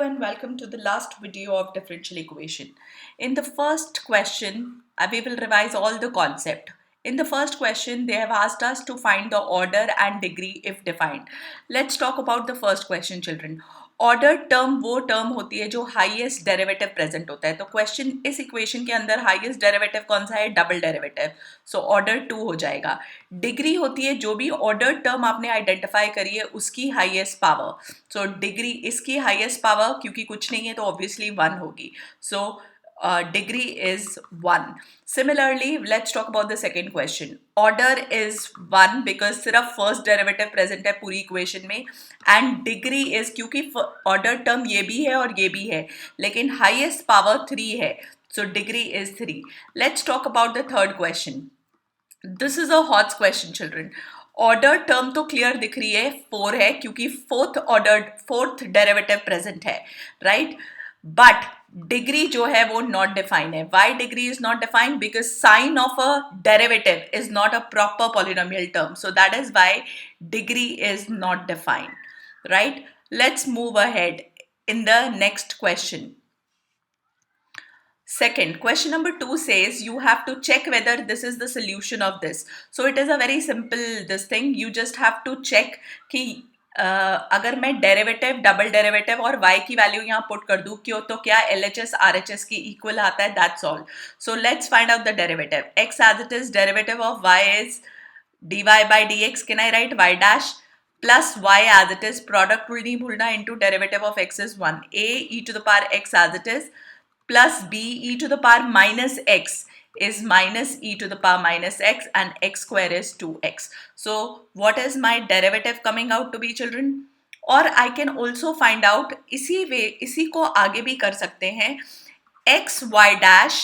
and welcome to the last video of differential equation. In the first question, we will revise all the concept. In the first question, they have asked us to find the order and degree if defined. Let's talk about the first question, children. Order term वो term होती है जो highest derivative present होता है. तो question इस equation के अंदर हाईएस्ट डेरिवेटिव कौन सा है? Double derivative. सो ऑर्डर 2 हो जाएगा. डिग्री होती है जो भी ऑर्डर टर्म आपने आइडेंटिफाई करी है उसकी हाईएस्ट पावर. सो डिग्री इसकी हाईएस्ट पावर क्योंकि कुछ नहीं है तो ऑब्वियसली 1 होगी. सो degree is 1. Similarly, let's talk about the second question. Order is 1 because सिर्फ first derivative present है पूरी equation में, and degree is क्योंकि order term ये भी है और ये भी है, लेकिन highest power 3 है, so degree is 3. Let's talk about the third question. This is a hot question, children. Order term तो क्लियर दिख रही है 4 है क्योंकि फोर्थ डेरिवेटिव प्रेजेंट है, राइट? बट डिग्री जो है वो नॉट डिफाइन है. Why degree is not defined? Because sine of a derivative is not a proper polynomial term, so that is why degree is not defined, right? Let's move ahead in the next question. Second, question number 2 says you have to check whether this is the solution of this. So it is a very simple this thing. You just have to check कि अगर मैं derivative, double derivative और y की value यहाँ put कर दूँ क्यों, तो क्या LHS RHS की इक्वल आता है? That's all. So let's find out the derivative. x as it is, derivative of y is dy by dx. Can I write y dash plus y as it is? Product rule नहीं भूलना. Into derivative of x is 1. a e to the power x as it is plus b e to the power minus x is minus e to the power minus x, and x square is 2x. So what is my derivative coming out to be, children? Or I can also find out इसी को आगे भी कर सकते हैं. x y dash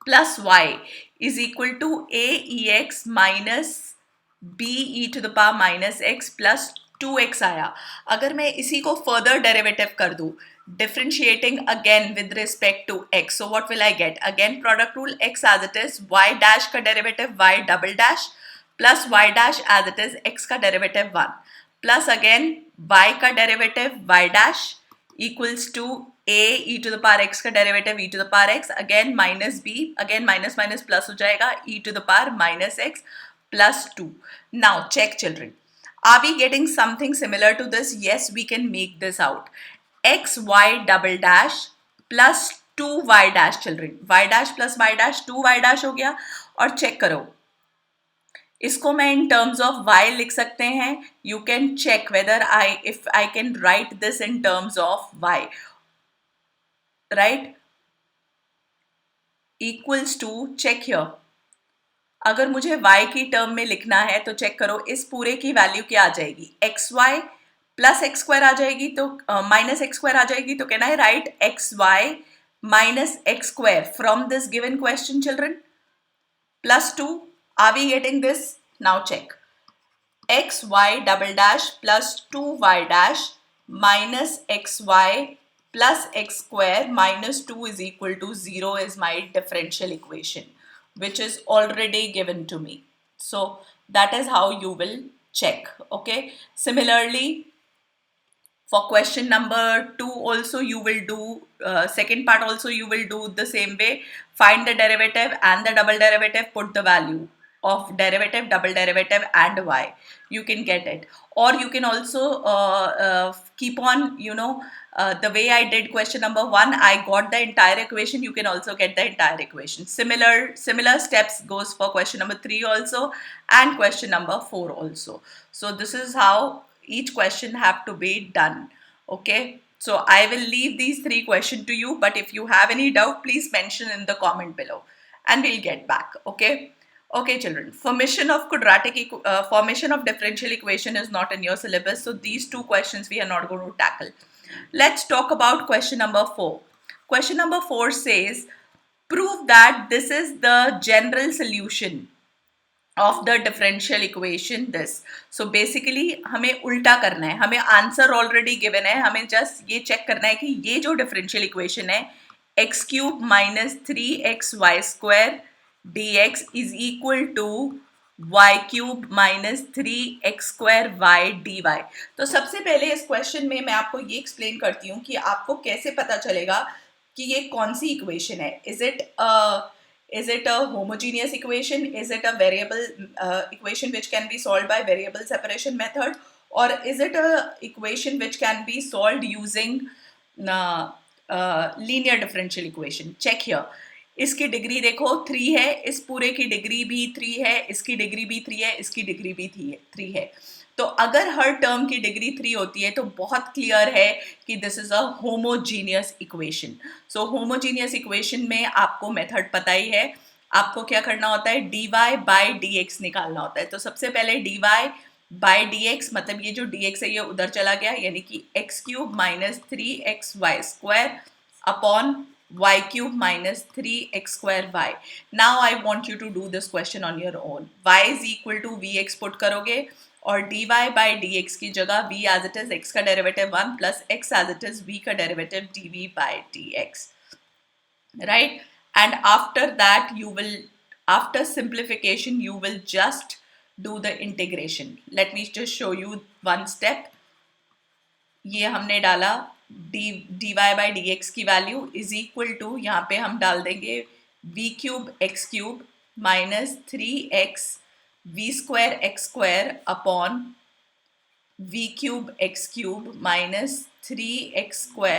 plus y is equal to a e x minus b e to the power minus x plus 2x आया. अगर मैं इसी को further derivative कर दूँ, differentiating again with respect to x, so what will I get? Again product rule, x as it is, y dash का derivative y double dash plus y dash as it is, x का derivative 1 plus again y का derivative y dash equals to a e to the power x का derivative e to the power x, again minus b, again minus minus plus हो जाएगा e to the power minus x plus 2. Now check, children. Are we getting something similar to this? Yes, we can make this out. X y double dash plus 2y dash, children. Y dash plus y dash 2y dash हो गया. और check करो, इसको मैं in terms of y लिख सकते हैं. You can check whether if I can write this in terms of y, right? Equals to, check here. अगर मुझे y की टर्म में लिखना है तो चेक करो, इस पूरे की वैल्यू क्या आ जाएगी? X y plus x square आ जाएगी, तो माइनस एक्स स्क्वायर आ जाएगी. तो can I write x y minus x square from this given question, children? Plus 2. Are we getting this? Now check. X y double dash plus 2y dash minus x y plus x square minus 2 is equal to 0 is my differential equation, which is already given to me. So that is how you will check. Okay. Similarly, for question number 2 also you will do second part also you will do the same way. Find the derivative and the double derivative, put the value of derivative, double derivative and y. You can get it, or you can also keep on, the way I did question number 1, I got the entire equation. You can also get the entire equation. Similar steps goes for question number 3 also and question number 4 also. So this is how each question have to be done. Okay, so I will leave these 3 questions to you, but if you have any doubt, please mention in the comment below and we'll get back. Okay, children, formation of differential equation is not in your syllabus, so these 2 questions we are not going to tackle. Let's talk about question number 4. Question number 4 says, prove that this is the general solution of the differential equation this. So basically हमें उल्टा करना है, हमें answer already given है, हमें just ये check करना है कि ये जो डिफरेंशियल इक्वेशन है x cube minus 3xy square dx is equal to y cube minus 3x² y d y. तो सबसे पहले इस क्वेश्चन में मैं आपको ये एक्सप्लेन करती हूँ कि आपको कैसे पता चलेगा कि ये कौन सी इक्वेशन है। Is it a homogeneous equation, is it a variable equation which can be solve by variable separation method, और is it a equation which can be solve using linear differential equation. Check here, इसकी degree देखो 3 है, इस पूरे की degree भी 3 है, इसकी डिग्री भी 3 है, इसकी डिग्री भी 3 है। तो अगर हर टर्म की डिग्री 3 होती है तो बहुत क्लियर है कि this is a homogeneous equation. So homogeneous equation में आपको मेथड पता ही है, आपको क्या करना होता है, dy बाय dx निकालना होता है। तो सबसे पहले dy बाय dx, मतलब ये जो dx है ये उधर चला गया, यानी कि x cube minus 3xy² upon y cube minus 3x² y. Now I want you to do this question on your own. Y is equal to vx put करोगे और dy by dx की जगह v as it is x का derivative 1 plus x as it is v का derivative dv by dx, right? And after that you will, after simplification you will just do the integration. Let me just show you one step. ये हमने डाला dy by d x की value is equal to, यहाँ पे हम डाल देंगे v cube x cube minus 3x v² upon v cube x cube minus 3x²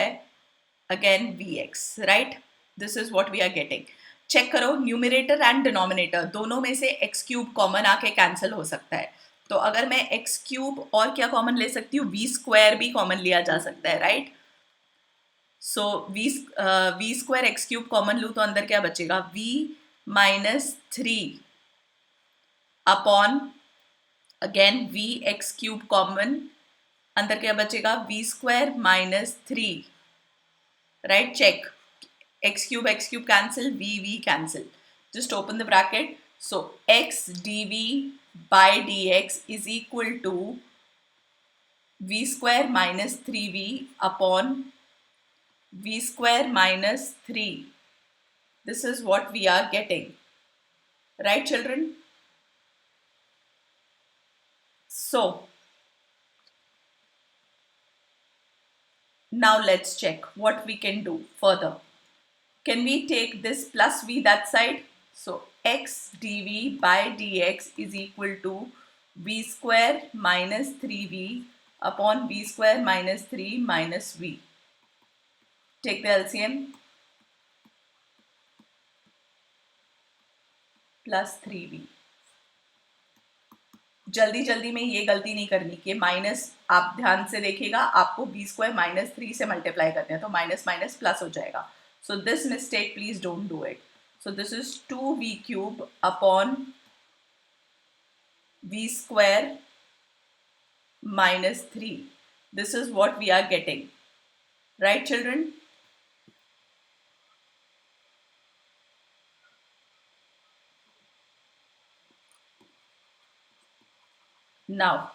again vx, right? This is what we are getting. Check करो, numerator and denominator दोनों में से x cube common आके कैंसिल हो सकता है। तो अगर मैं x क्यूब और क्या कॉमन ले सकती हूँ, v² भी कॉमन लिया जा सकता है, right? So v² x cube common लूँ तो अंदर क्या बचेगा, v minus 3 upon again v x cube common, अंदर क्या बचेगा, v² minus 3, right? Check, x cube cancel, v cancel. Just open the bracket. So x dv by dx is equal to v² minus 3v upon v² minus 3. This is what we are getting. Right, children? So now let's check what we can do further. Can we take this plus v that side? So x dv by dx is equal to v² minus 3v upon v² minus 3 minus v. Take the LCM, plus 3v. जल्दी जल्दी में ये गलती नहीं करनी कि minus, आप ध्यान से देखिएगा, आपको v² माइनस 3 से मल्टीप्लाई करते हैं तो माइनस माइनस प्लस हो जाएगा। So this mistake, please don't do it. So this is 2v cube upon v² minus 3. This is what we are getting. Right, children? Now,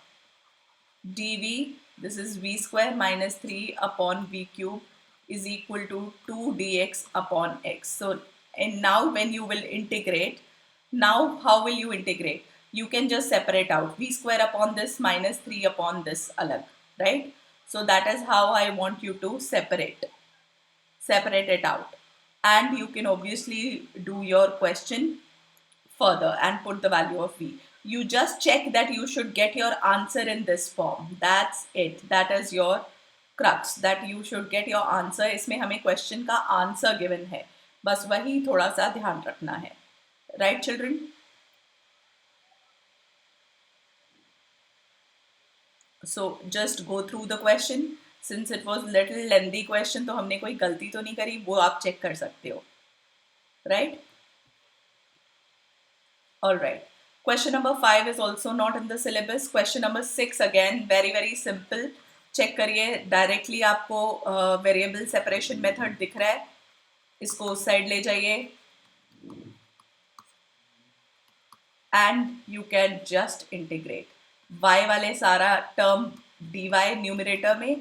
dv, this is v² minus 3 upon v cube is equal to 2 dx upon x. So, and now when you will integrate, now how will you integrate? You can just separate out v² upon this minus 3 upon this alag, right? So that is how I want you to separate it out. And you can obviously do your question further and put the value of v. You just check that you should get your answer in this form. That's it. That is your crux, that you should get your answer. इसमें हमें question का answer given है, बस वही थोड़ा सा ध्यान रखना है. Right, children? So just go through the question. Since it was little lengthy question, तो हमने कोई गलती तो नहीं करी, वो आप check कर सकते हो. Right? All right. Question number 5 is also not in the syllabus. Question number 6 again very simple. Check करिए, डायरेक्टली आपको वेरिएबल सेपरेशन मेथड दिख रहा है, इसको उस साइड ले जाइए and you can just integrate y वाले सारा टर्म dy न्यूमरेटर में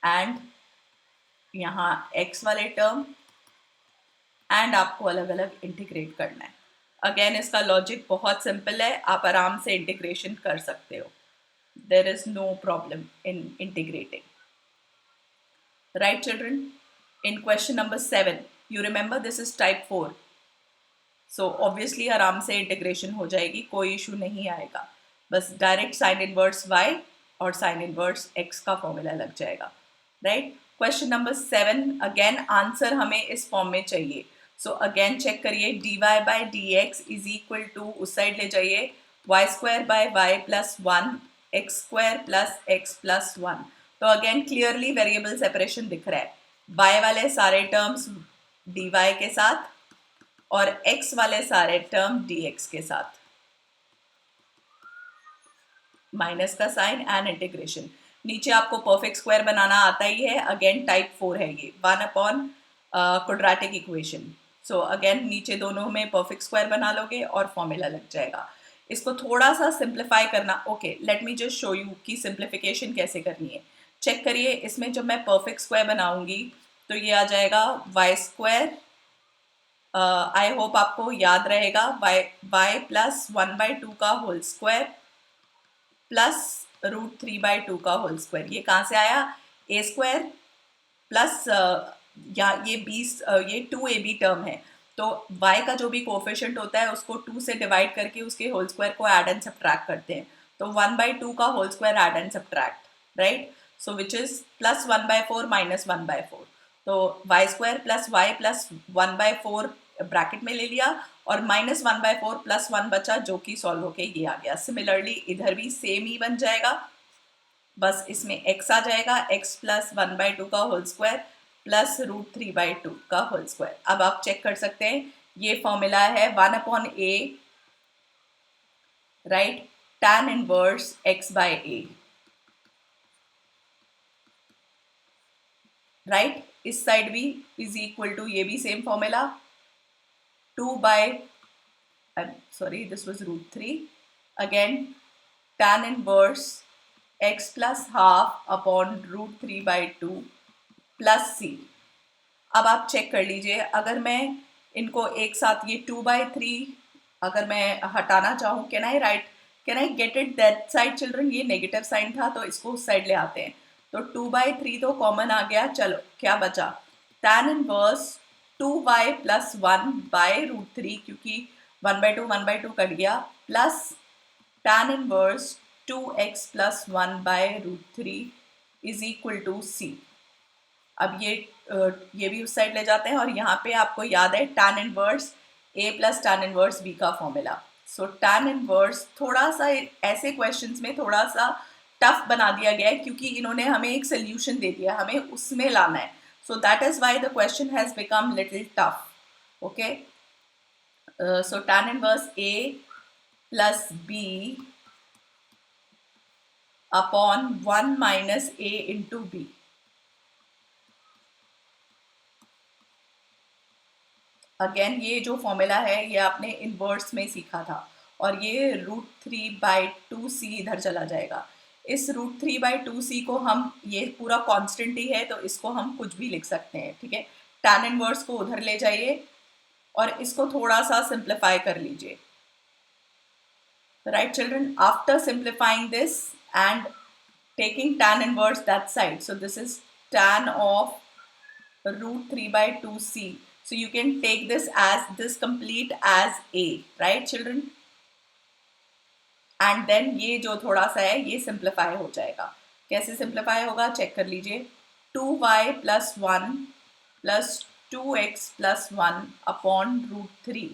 एंड यहाँ x वाले टर्म, एंड आपको अलग अलग इंटीग्रेट करना है. अगेन इसका लॉजिक बहुत सिंपल है, आप आराम से इंटीग्रेशन कर सकते हो. There is no problem in integrating. Right, children? In question number 7, you remember this is type 4. So obviously आराम से इंटीग्रेशन हो जाएगी, कोई इशू नहीं आएगा. बस डायरेक्ट साइन इनवर्स y और साइन इनवर्स x का फॉर्मूला लग जाएगा. Right? Question number 7, again answer हमें इस फॉर्म में चाहिए. सो अगेन चेक करिए, dy by d x is equal to, उस साइड ले जाइए, y square by y plus 1 x square plus x plus 1. तो अगेन क्लियरली वेरिएबल सेपरेशन दिख रहा है. y वाले सारे टर्म्स dy के साथ और x वाले सारे टर्म dx के साथ. माइनस का साइन एंड इंटीग्रेशन. नीचे आपको परफेक्ट स्क्वायर बनाना आता ही है. अगेन टाइप 4 है ये, 1 upon quadratic equation. So again नीचे दोनों में परफेक्ट स्क्वायर बना लोगे और फॉर्मूला लग जाएगा. इसको थोड़ा सा सिंप्लीफाई करना. Okay, let me just show you कि सिंप्लीफिकेशन कैसे करनी है. चेक करिए, इसमें जब मैं परफेक्ट स्क्वायर बनाऊंगी तो ये आ जाएगा वाई स्क्वायर. आई होप आपको याद रहेगा, वाई प्लस 1/2 का होल स्क्वायर प्लस √3/2 का होल स्क्वायर. ये कहाँ से आया? ए स्क्वायर प्लस या ये 20, ये 2ab टर्म है. तो y का जो भी कोफिशिएंट होता है उसको 2 से डिवाइड करके उसके होल स्क्वायर को ऐड एंड सब्ट्रैक्ट करते हैं. तो 1/2 का whole square add and subtract, right? So which is plus 1/4 minus 1/4. तो y square plus y plus 1/4 bracket में ले लिया और माइनस 1/4 प्लस 1 बचा, जो कि सॉल्व होके ये आ गया. सिमिलरली इधर भी सेम ही बन जाएगा, बस इसमें x आ जाएगा, x प्लस 1/2 का होल स्क्वायर प्लस √3/2 का होल स्क्वायर. अब आप चेक कर सकते हैं, ये फॉर्मूला है 1/a, right? tan inverse x by a, right? इस साइड भी इज इक्वल टू, ये भी same formula, 2 by, sorry, this was √3. Again, tan inverse x plus half upon √3/2 plus c. अब आप चेक कर लीजिए, अगर मैं इनको एक साथ, ये 2/3 अगर मैं हटाना चाहूँ, can I get it that side children? ये नेगेटिव साइन था तो इसको उस साइड ले आते हैं. तो 2/3 तो कॉमन आ गया. चलो क्या बचा? tan इनवर्स 2y प्लस 1/√3, क्योंकि 1/2 कट गया, plus tan inverse 2x plus 1/√3 is equal to c. अब ये भी उस साइड ले जाते हैं और यहाँ पे आपको याद है tan inverse a plus tan inverse b का फॉर्मूला. सो tan इनवर्स थोड़ा सा ऐसे क्वेश्चंस में थोड़ा सा टफ बना दिया गया है, क्योंकि इन्होंने हमें एक सोल्यूशन दे दिया, हमें उसमें लाना है. So that is why the question has become little tough. Okay. So tan inverse A plus B upon 1 minus A into B. Again, ये जो फॉर्मूला है ये आपने इनवर्स में सीखा था और ये √3/2c इधर चला जाएगा. इस √3/2c को हम, ये पूरा कांस्टेंट ही है तो इसको हम कुछ भी लिख सकते हैं, ठीक है? tan इनवर्स को उधर ले जाइए और इसको थोड़ा सा सिंप्लीफाई कर लीजिए. Right children? After simplifying this and taking tan inverse that side, so this is tan of √3/2c. So you can take this complete as a, right children? And then ये जो थोड़ा सा है ये सिंप्लीफाई हो जाएगा. कैसे सिंप्लीफाई होगा चेक कर लीजिए. 2y plus 1 plus 2x plus 1 upon √3,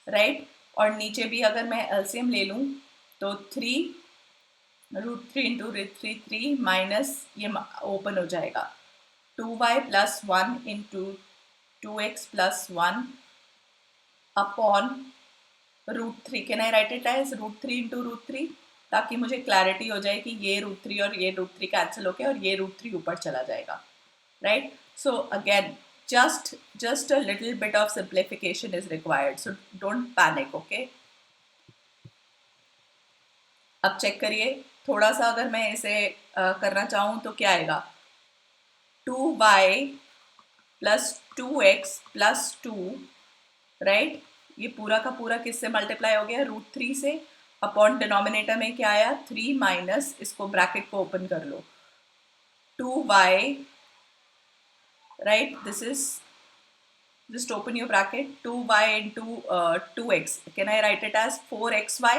right? और नीचे भी अगर मैं एलसीएम ले लूँ तो 3 √3 इंटू √3 3 माइनस ये ओपन हो जाएगा, 2y plus 1 into 2x plus 1 upon √3. Can I write it as √3 into √3, ताकि मुझे क्लैरिटी हो जाए कि ये √3 और ये √3 कैंसिल होके और ये √3 ऊपर चला जाएगा, right? So again just a little bit of simplification is required, so don't panic, okay? अब चेक करिए, थोड़ा सा अगर मैं इसे करना चाहूँ तो क्या आएगा? 2y plus 2x plus 2, right? ये पूरा का पूरा किससे मल्टीप्लाई हो गया, √3 से, अपॉन डिनोमिनेटर में क्या आया 3 माइनस, इसको ब्रैकेट को ओपन कर लो, 2y, right, this is, just open your bracket, 2y into 2x, can I write it as 4xy,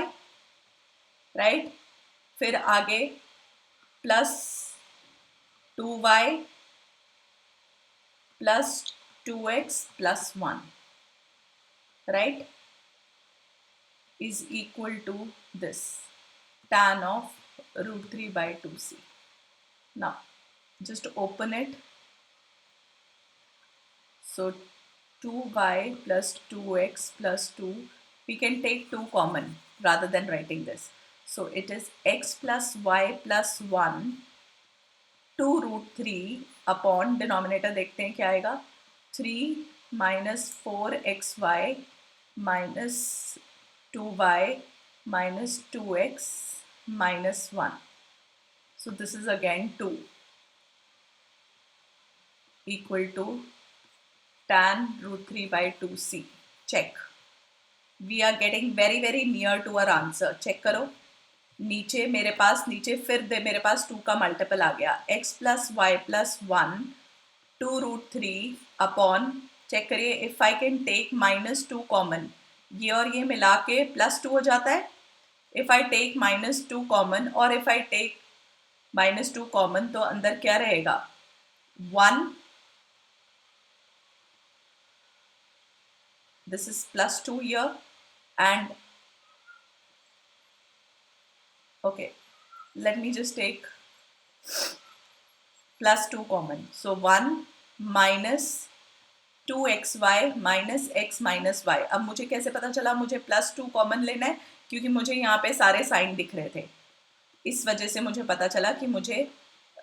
right, फिर आगे plus 2y plus 2x plus 1, right, is equal to this tan of √3 by 2c. Now just open it. So 2y plus 2x plus 2, we can take 2 common rather than writing this. So it is x plus y plus 1 2 √3 upon denominator देखते हैं क्या आएगा, 3 minus 4xy minus 2y minus 2x minus 1. So this is again 2 equal to tan √3 by 2c. Check. We are getting very very near to our answer. Check करो, नीचे मेरे पास, नीचे फिर मेरे पास 2 का मल्टीपल आ गया, x plus y plus 1 2 √3 upon, check करिए, if I can take -2 common, ये और ये मिला के +2 हो जाता है. इफ आई टेक -2 कॉमन और इफ आई टेक -2 कॉमन तो अंदर क्या रहेगा, 1, this is +2 here, and okay, let me just take +2 common, so 1 minus 2xy minus x minus y. अब मुझे कैसे पता चला मुझे +2 कॉमन लेना है, क्योंकि मुझे यहाँ पे सारे साइन दिख रहे थे, इस वजह से मुझे पता चला कि मुझे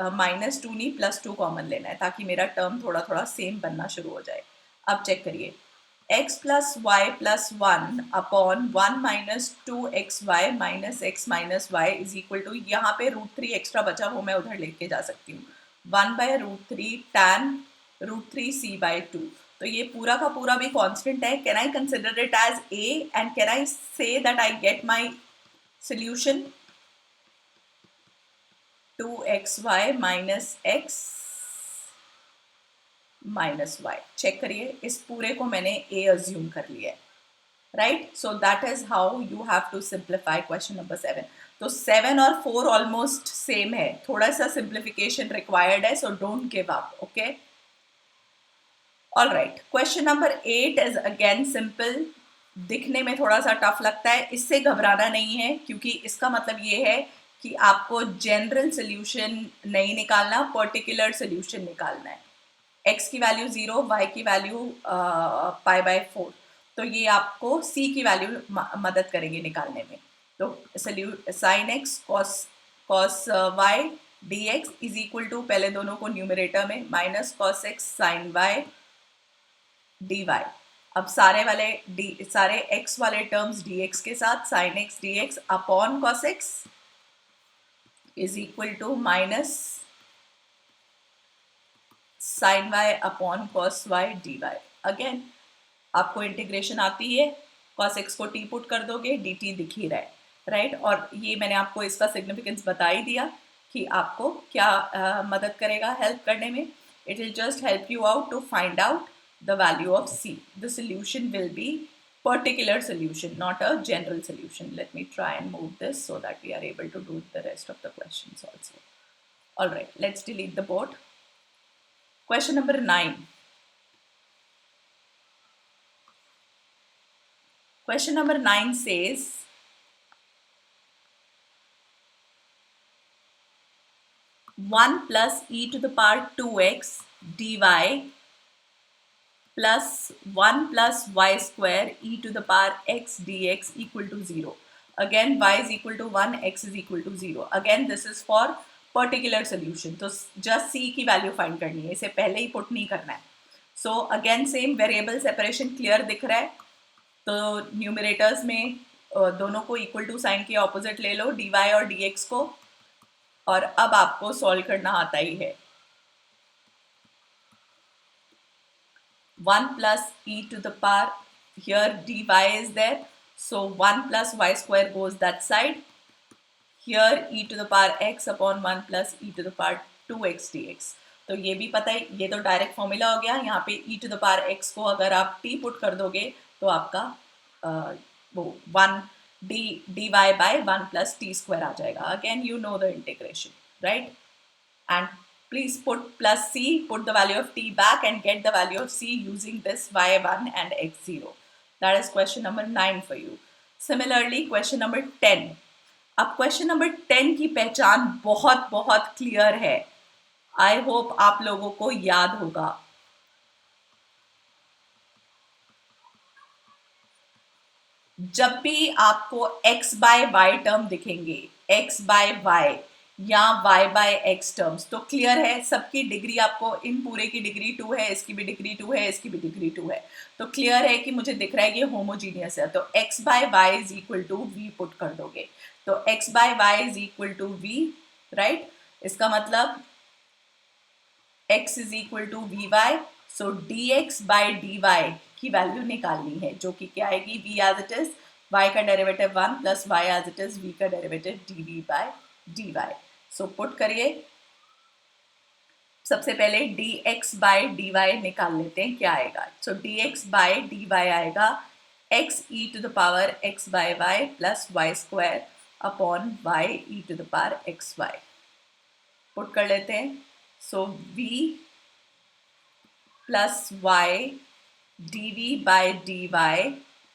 -2 नहीं +2 कॉमन लेना है, ताकि मेरा टर्म थोड़ा थोड़ा सेम बनना शुरू हो जाए. अब चेक करिए, x plus y plus 1 upon 1 minus 2xy minus x minus y is equal to, यहाँ पे √3 एक्स्ट्रा बचा वो मैं उधर लेके जा सकती हूँ, 1/√3 tan √3c by 2. तो ये पूरा का पूरा भी कांस्टेंट है. Can I consider it as a and can I say that I get my solution 2xy minus x minus y. Check करिए, इस पूरे को मैंने a अज्यूम कर लिया है, right. So that is how you have to simplify question number 7. तो 7 और 4 ऑलमोस्ट सेम है, थोड़ा सा सिंप्लीफिकेशन रिक्वायर्ड है, so don't give up. Okay, all right. Question number 8 is again simple, दिखने में थोड़ा सा टफ लगता है, इससे घबराना नहीं है, क्योंकि इसका मतलब ये है कि आपको जनरल सोल्यूशन नहीं निकालना, पर्टिकुलर सोल्यूशन निकालना है. x की वैल्यू 0, y की वैल्यू π/4, तो ये आपको c की वैल्यू मदद करेंगे निकालने में. तो sin x cos y dx is equal to, पहले दोनों को न्यूमरेटर में, minus cos x sin y dy. अब सारे x वाले टर्म्स dx के साथ sin x dx upon cos x is equal to minus sin y upon cos y dy. Again आपको इंटीग्रेशन आती है, cos x को t पुट कर दोगे, dt दिख ही रहा है, राइट. और ये मैंने आपको इसका सिग्निफिकेंस बता ही दिया कि आपको क्या मदद करेगा हेल्प करने में. It will just help you out to find out the value of c. The solution will be particular solution, not a general solution. Let me try and move this so that we are able to do the rest of the questions also. All right, let's delete the board. Question number 9. Question number 9 says, one plus e to the power 2x dy plus 1 plus y square e to the power x dx equal to 0. Again, y is equal to 1, x is equal to 0. Again, this is for particular solution. तो just see की value find करनी है, इसे पहले ही put नहीं करना है. So again same variable separation clear दिख रहा है, तो न्यूमरेटर्स में दोनों को इक्वल टू साइन के ऑपोजिट ले लो, dy और dx को, और अब आपको सॉल्व करना आता ही है. 1 plus e to the power here dy is there, so 1 plus y square goes that side. Here e to the power x upon 1 plus e to the power 2x dx. तो ये भी पता है, ये तो डायरेक्ट फॉर्मूला हो गया. यहाँ पे e to the power x को अगर आप t पुट कर दोगे तो आपका वो 1 dy by 1 plus t square आ जाएगा. Again you know the integration, right? And please put plus c, put the value of t back and get the value of c using this y1 and x0. That is question number 9 for you. Similarly, question number 10. अब question number 10 की पहचान बहुत बहुत clear है. I hope आप लोगों को याद होगा. जब भी आपको x बाय y टर्म दिखेंगे, x बाय y या y बाय x टर्म्स, तो क्लियर है सबकी डिग्री, आपको इन पूरे की डिग्री 2 है, इसकी भी डिग्री 2 है, इसकी भी डिग्री 2 है, तो क्लियर है कि मुझे दिख रहा है ये होमोजीनियस है. तो x bye y is equal to v put कर दोगे, तो x bye y is equal to v, right. इसका मतलब x is equal to v y. So dx by dy की वैल्यू निकालनी है, जो कि क्या आएगी, v as it is, y का derivative 1 plus y as it is, v का derivative dv by dy. So put करिए. सबसे पहले dx बाय dy निकाल लेते हैं, क्या आएगा. सो dx बाय dy आएगा x e to the power x bye y plus y square upon y e to the power x y. Put कर लेते हैं. So v plus y dv by dy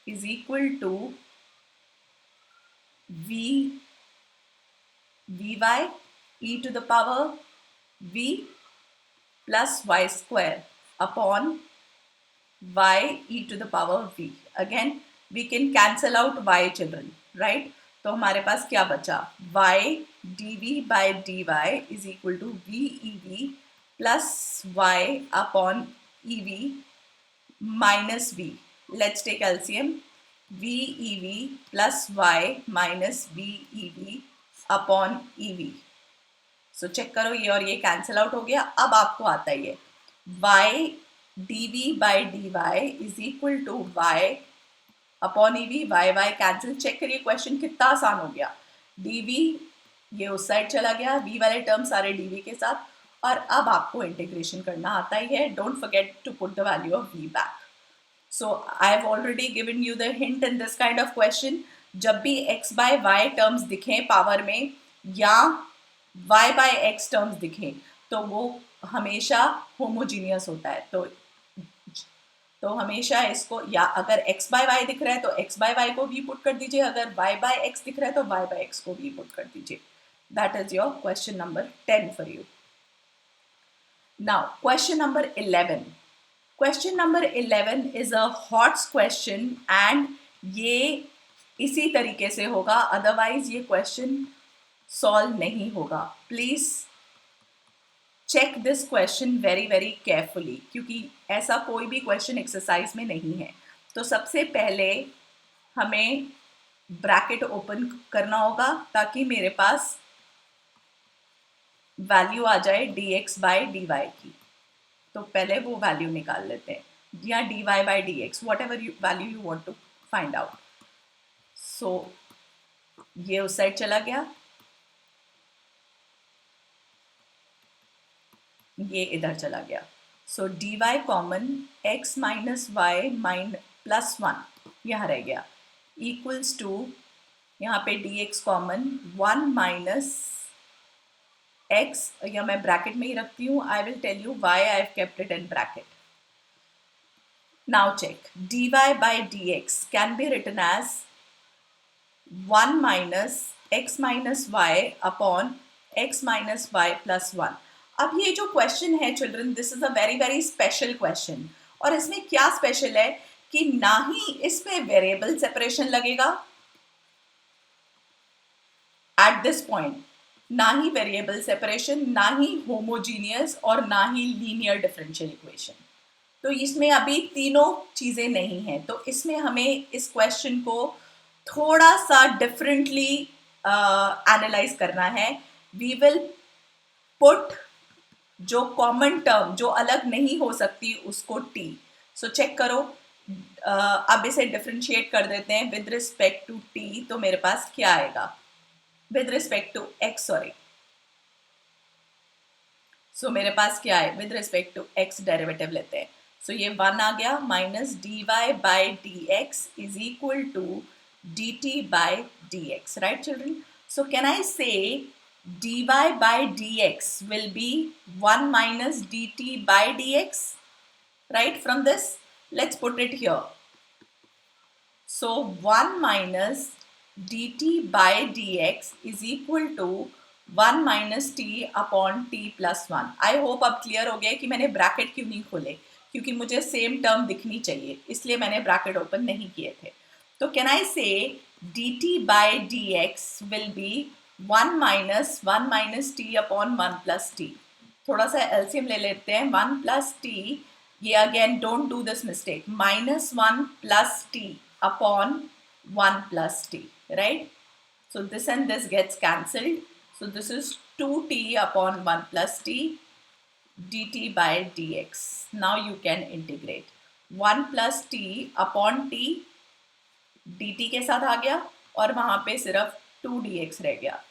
is equal to vy e to the power v plus y square upon y e to the power v. Again we can cancel out y, children, right? तो हमारे पास क्या बचा, y dv by dy is equal to v ev plus y upon ev minus v. Let's take LCM. v ev plus y minus v ev upon ev. So check करो, ये और ये cancel out हो गया. अब आपको आता है ये y dv by dy is equal to y upon ev. y cancel. Check करिए क्वेश्चन कितना आसान हो गया. dv ये उस साइड चला गया, v वाले टर्म सारे dv के साथ, और अब आपको इंटीग्रेशन करना आता ही है. Don't forget to put the value of v back. So I have already given you the hint in this kind of question. जब भी x बाय y टर्म्स दिखें पावर में या y बाय x टर्म्स दिखें, तो वो हमेशा homogeneous होता है. तो हमेशा इसको, या अगर x बाय y दिख रहा है तो x बाय y को भी पुट कर दीजिए, अगर y बाय x दिख रहा है तो y बाय x को भी पुट कर दीजिए. That is your question number 10 for you. Now question number 11. Question number 11 is a hots question and ये इसी तरीके से होगा, अदरवाइज ये क्वेश्चन सॉल्व नहीं होगा. Please check this question very very carefully, क्योंकि ऐसा कोई भी क्वेश्चन एक्सरसाइज में नहीं है. तो सबसे पहले हमें ब्रैकेट ओपन करना होगा ताकि मेरे पास वैल्यू आ जाए dx बाय dy की. तो पहले वो वैल्यू निकाल लेते हैं, या dy by dx, whatever value you want to find out. So ये उस साइड चला गया, ये इधर चला गया. So dy common x minus y plus 1 यहाँ रह गया, इक्वल्स टू यहाँ पे dx कॉमन 1 माइनस x, या मैं ब्रैकेट में ही रखती हूँ. I will tell you why I have kept it in bracket. Now check, dy by dx can be written as 1 minus x minus y upon x minus y plus 1. अब ये जो question है children, this is a very very special question. और इसमें क्या special है कि ना ही इसमें वेरिएबल सेपरेशन लगेगा एट दिस पॉइंट, ना ही वेरिएबल सेपरेशन, ना ही होमोजीनियस और ना ही लीनियर डिफरेंशियल इक्वेशन. तो इसमें अभी तीनों चीजें नहीं हैं. तो इसमें हमें इस क्वेश्चन को थोड़ा सा डिफरेंटली एनालाइज करना है. वी विल पुट जो कॉमन टर्म जो अलग नहीं हो सकती उसको t. सो चेक करो, अब इसे डिफरेंशिएट कर देते हैं विद रिस्पेक्ट टू टी, तो मेरे पास क्या आएगा with respect to x, sorry, so मेरे पास क्या है with respect to x derivative लेते हैं, सो ये 1 आ गया minus d y by d x is equal to d t by d x, right children? So can I say dy by dx will be 1 minus dt by dx, right? From this, let's put it here. So 1 minus dt by dx is equal to 1 minus t upon t plus 1. I hope अब clear हो गया कि मैंने bracket क्यों नहीं खोले, क्योंकि मुझे सेम टर्म दिखनी चाहिए, इसलिए मैंने ब्रैकेट ओपन नहीं किए थे. तो कैन आई से dt by dx will be 1 minus t upon 1 plus t. थोड़ा सा एलसीएम ले लेते हैं. 1 plus t, ये again don't do this mistake, minus 1 plus t upon 1 plus t, right? So this and this gets cancelled. So this is 2t upon 1 plus t dt by dx. Now you can integrate. 1 plus t upon t dt के साथ आ गया और वहाँ पे सिर्फ 2dx रह गया.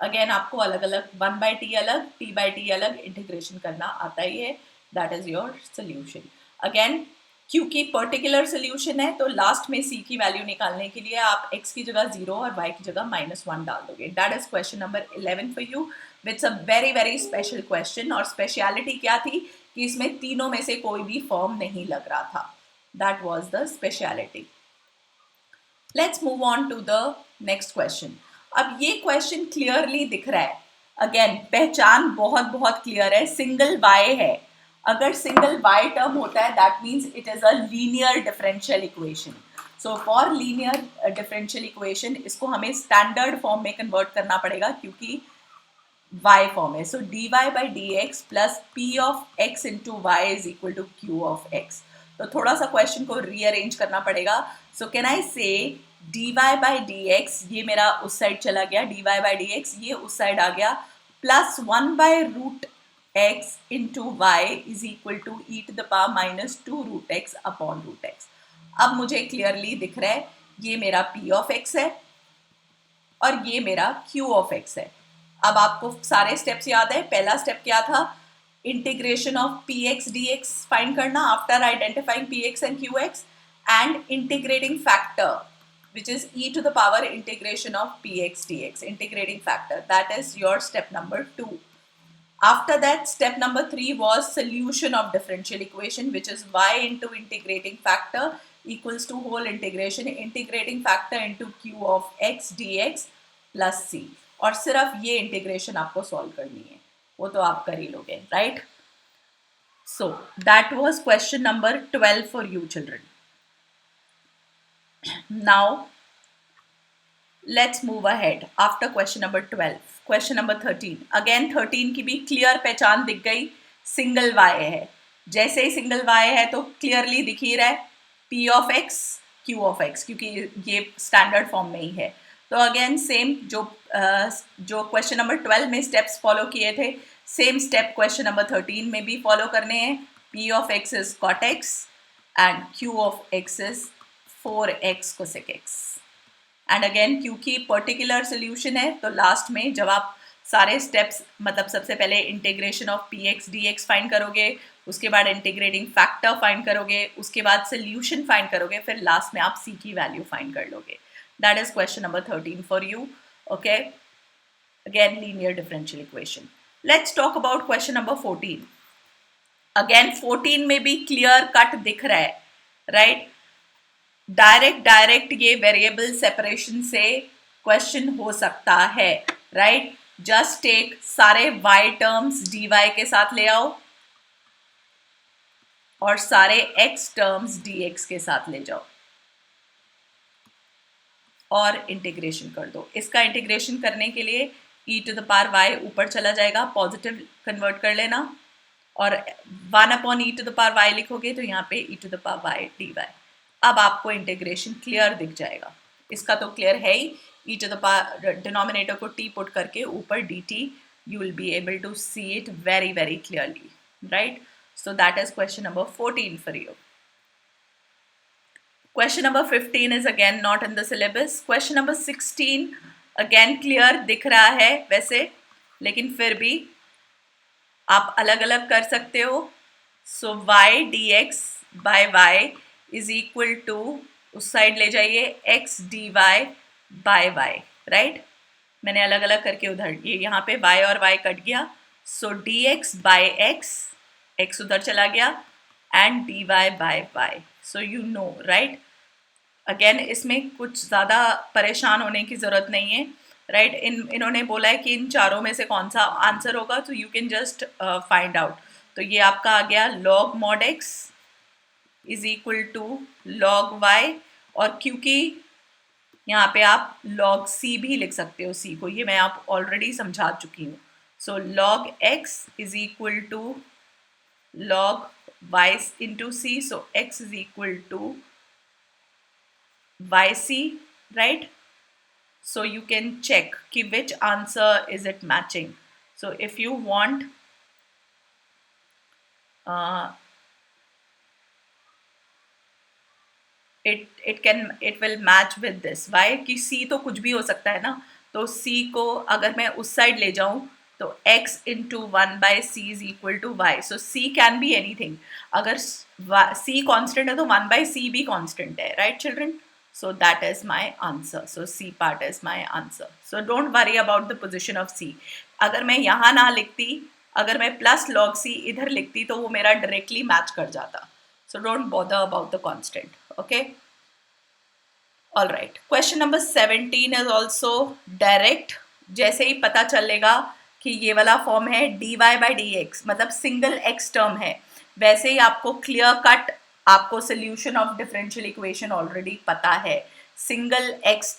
Again आपको अलग अलग 1 by t अलग, t by t अलग इंटीग्रेशन करना आता ही है. That is your solution. Again क्योंकि पर्टिकुलर सोल्यूशन है तो लास्ट में c की वैल्यू निकालने के लिए आप x की जगह 0 और y की जगह -1 डाल दोगे. That is question number 11 for you, it's a very very special question. और स्पेशलिटी क्या थी कि इसमें तीनों में से कोई भी फॉर्म नहीं लग रहा था. That was the specialty. Let's move on to the next question. अब ये क्वेश्चन क्लियरली दिख रहा है. अगेन पहचान बहुत बहुत क्लियर है. सिंगल y है. अगर सिंगल y टर्म होता है that means it is a linear differential equation. So for linear differential equation इसको हमें स्टैंडर्ड फॉर्म में कन्वर्ट करना पड़ेगा क्योंकि y फॉर्म है. सो dy by dx plus p of x into y is equal to q of x. तो थोड़ा सा क्वेश्चन को रीअरेंज करना पड़ेगा. सो can I say dy by dx, ये मेरा उस साइड चला गया, dy by dx ये उस साइड आ गया, plus 1 by root x into y is equal to e to the power minus 2 root x upon root x. अब मुझे क्लियरली दिख रहा है ये मेरा p of x है और ये मेरा q of x है. अब आपको सारे स्टेप्स याद है. पहला स्टेप क्या था? Integration of px dx find करना after identifying px and qx, and integrating factor which is e to the power integration of px dx, integrating factor. That is your step number 2. After that, step number 3 was solution of differential equation, which is y into integrating factor equals to whole integration integrating factor into q of x dx plus c. और सिर्फ ये integration आपको solve करनी है, वो तो आप कर ही लोगे, right? So that was question number 12 for you children. Now let's move ahead after question number 12. Question number 13. Again 13 की भी क्लियर पहचान दिख गई. सिंगल y है. जैसे ही सिंगल y है तो क्लियरली दिख ही रहा है p of x q of x, क्योंकि ये स्टैंडर्ड फॉर्म में ही है. तो अगेन सेम जो क्वेश्चन नंबर 12 में स्टेप्स फॉलो किए थे, सेम स्टेप क्वेश्चन नंबर 13 में भी फॉलो करने हैं. p of x is cot x and q of x is 4x cosec x. And again क्योंकि पर्टिकुलर सोल्यूशन है तो लास्ट में जब आप सारे स्टेप्स, मतलब सबसे पहले integration of P x D x find करोगे, उसके बाद इंटीग्रेटिंग फैक्टर फाइंड करोगे, उसके बाद सोल्यूशन फाइंड करोगे, फिर लास्ट में आप सी की वैल्यू फाइंड कर लोगे. That is question number 13 for you. Okay, again linear differential equation. Let's talk about question number 14. Again 14 में भी क्लियर कट दिख रहा है, राइट? डायरेक्ट ये वेरिएबल सेपरेशन से क्वेश्चन हो सकता है, राइट? जस्ट टेक सारे y टर्म्स dy के साथ ले आओ और सारे x टर्म्स dx के साथ ले जाओ और इंटीग्रेशन कर दो. इसका इंटीग्रेशन करने के लिए e to the power y ऊपर चला जाएगा, पॉजिटिव कन्वर्ट कर लेना, और 1 upon e to the power y लिखोगे तो यहाँ पे e to the power y dy. अब आपको इंटीग्रेशन क्लियर दिख जाएगा. इसका तो क्लियर है ही. e to the power denominator को t पुट करके ऊपर dt, you will be able to see it very very clearly, right? So that is question number 14 for you. Question number 15 is again not in the syllabus. Question number 16 again clear दिख रहा है वैसे, लेकिन फिर भी आप अलग अलग कर सकते हो. So y dx by y is equal to, उस साइड ले जाइए, x dy by y, right. मैंने अलग अलग करके उधर, ये यहाँ पे y और y कट गया. So dx by x उधर चला गया, and dy by y. So you know, right? Again इसमें कुछ ज़्यादा परेशान होने की ज़रूरत नहीं है, राइट. इन्होंने बोला है कि इन चारों में से कौन सा आंसर होगा, तो you can just find out. तो ये आपका आ गया log mod x is equal to log y, और क्योंकि यहाँ पे आप log c भी लिख सकते हो, c को, ये मैं आप ऑलरेडी समझा चुकी हूँ. सो log x is equal to log y into c. सो x is equal to yc, right? So you can check ki which answer is it matching. So if you want it will match with this. Why? कि c तो कुछ भी हो सकता है ना, तो c को अगर मैं उस साइड ले जाऊं तो x into 1 by c is equal to y. So c can be anything. अगर c constant है तो 1 by c भी constant है, right children? So that is my answer. So C part is my answer. So don't worry about the position of C. अगर मैं यहाँ ना लिखती, अगर मैं plus log C इधर लिखती तो वो मेरा directly match कर जाता. So don't bother about the constant. Okay? All right. Question number 17 is also direct. जैसे ही पता चलेगा कि ये वाला फॉर्म है dy by dx, मतलब सिंगल x टर्म है, वैसे ही आपको क्लियर कट आपको solution of differential equation already पता है. Single x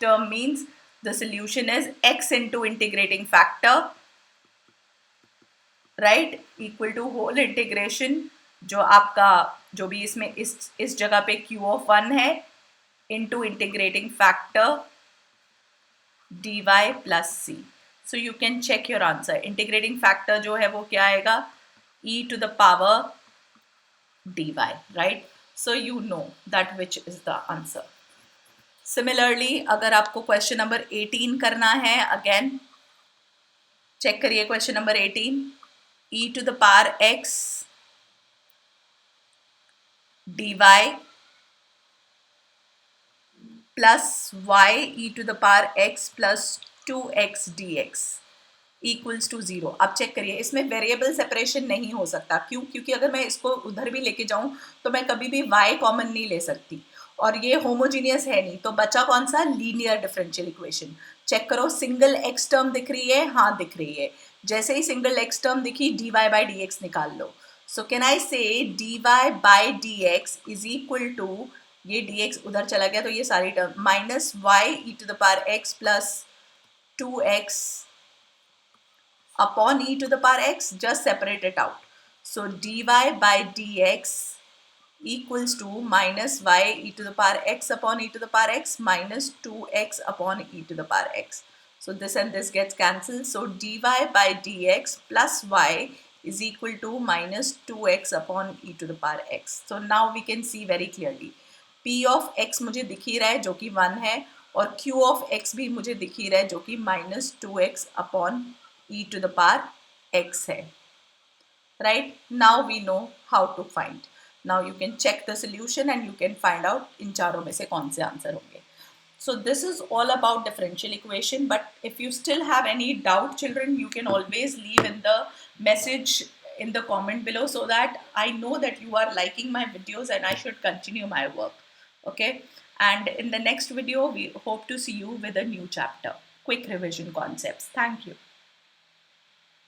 term means the solution is x into integrating factor, right, equal to whole integration, जो आपका जो भी इसमें इस जगह पे q ऑफ 1 है, into integrating factor dy plus c. So you can check your answer. Integrating factor जो है वो क्या आएगा, e to the power dy, right? So you know that which is the answer. Similarly, अगर आपको question number 18 करना है, again check करिए question number 18. e to the power x dy plus y e to the power x plus 2x dx equals to 0. अब check करिए, इसमें variable separation नहीं हो सकता. क्यों? क्योंकि अगर मैं इसको उधर भी लेके जाऊं तो मैं कभी भी y कॉमन नहीं ले सकती, और ये होमोजीनियस है नहीं, तो बचा कौन सा, लीनियर डिफरेंशियल इक्वेशन. चेक करो, सिंगल x टर्म दिख रही है, हाँ दिख रही है. जैसे ही सिंगल x टर्म दिखी, dy बाई dx निकाल लो. So can I say dy by dx is equal to, ये dx उधर चला गया तो ये सारी term, minus y e to the power x plus 2x upon e to the power x. Just separate it out. So dy by dx equals to minus y e to the power x upon e to the power x minus 2x upon e to the power x. So this and this gets cancelled. So dy by dx plus y is equal to minus 2x upon e to the power x. So now we can see very clearly. p of x मुझे दिख ही रहा है जो कि 1 है, और q of x भी मुझे दिख ही रहा है जो कि minus 2x upon e to the power x है, right? Now we know how to find. Now you can check the solution and you can find out इन चारों में से कौन से आंसर होंगे. So this is all about differential equation, but if you still have any doubt children, you can always leave in the message in the comment below, so that I know that you are liking my videos and I should continue my work. Okay, and in the next video we hope to see you with a new chapter, quick revision concepts. Thank you.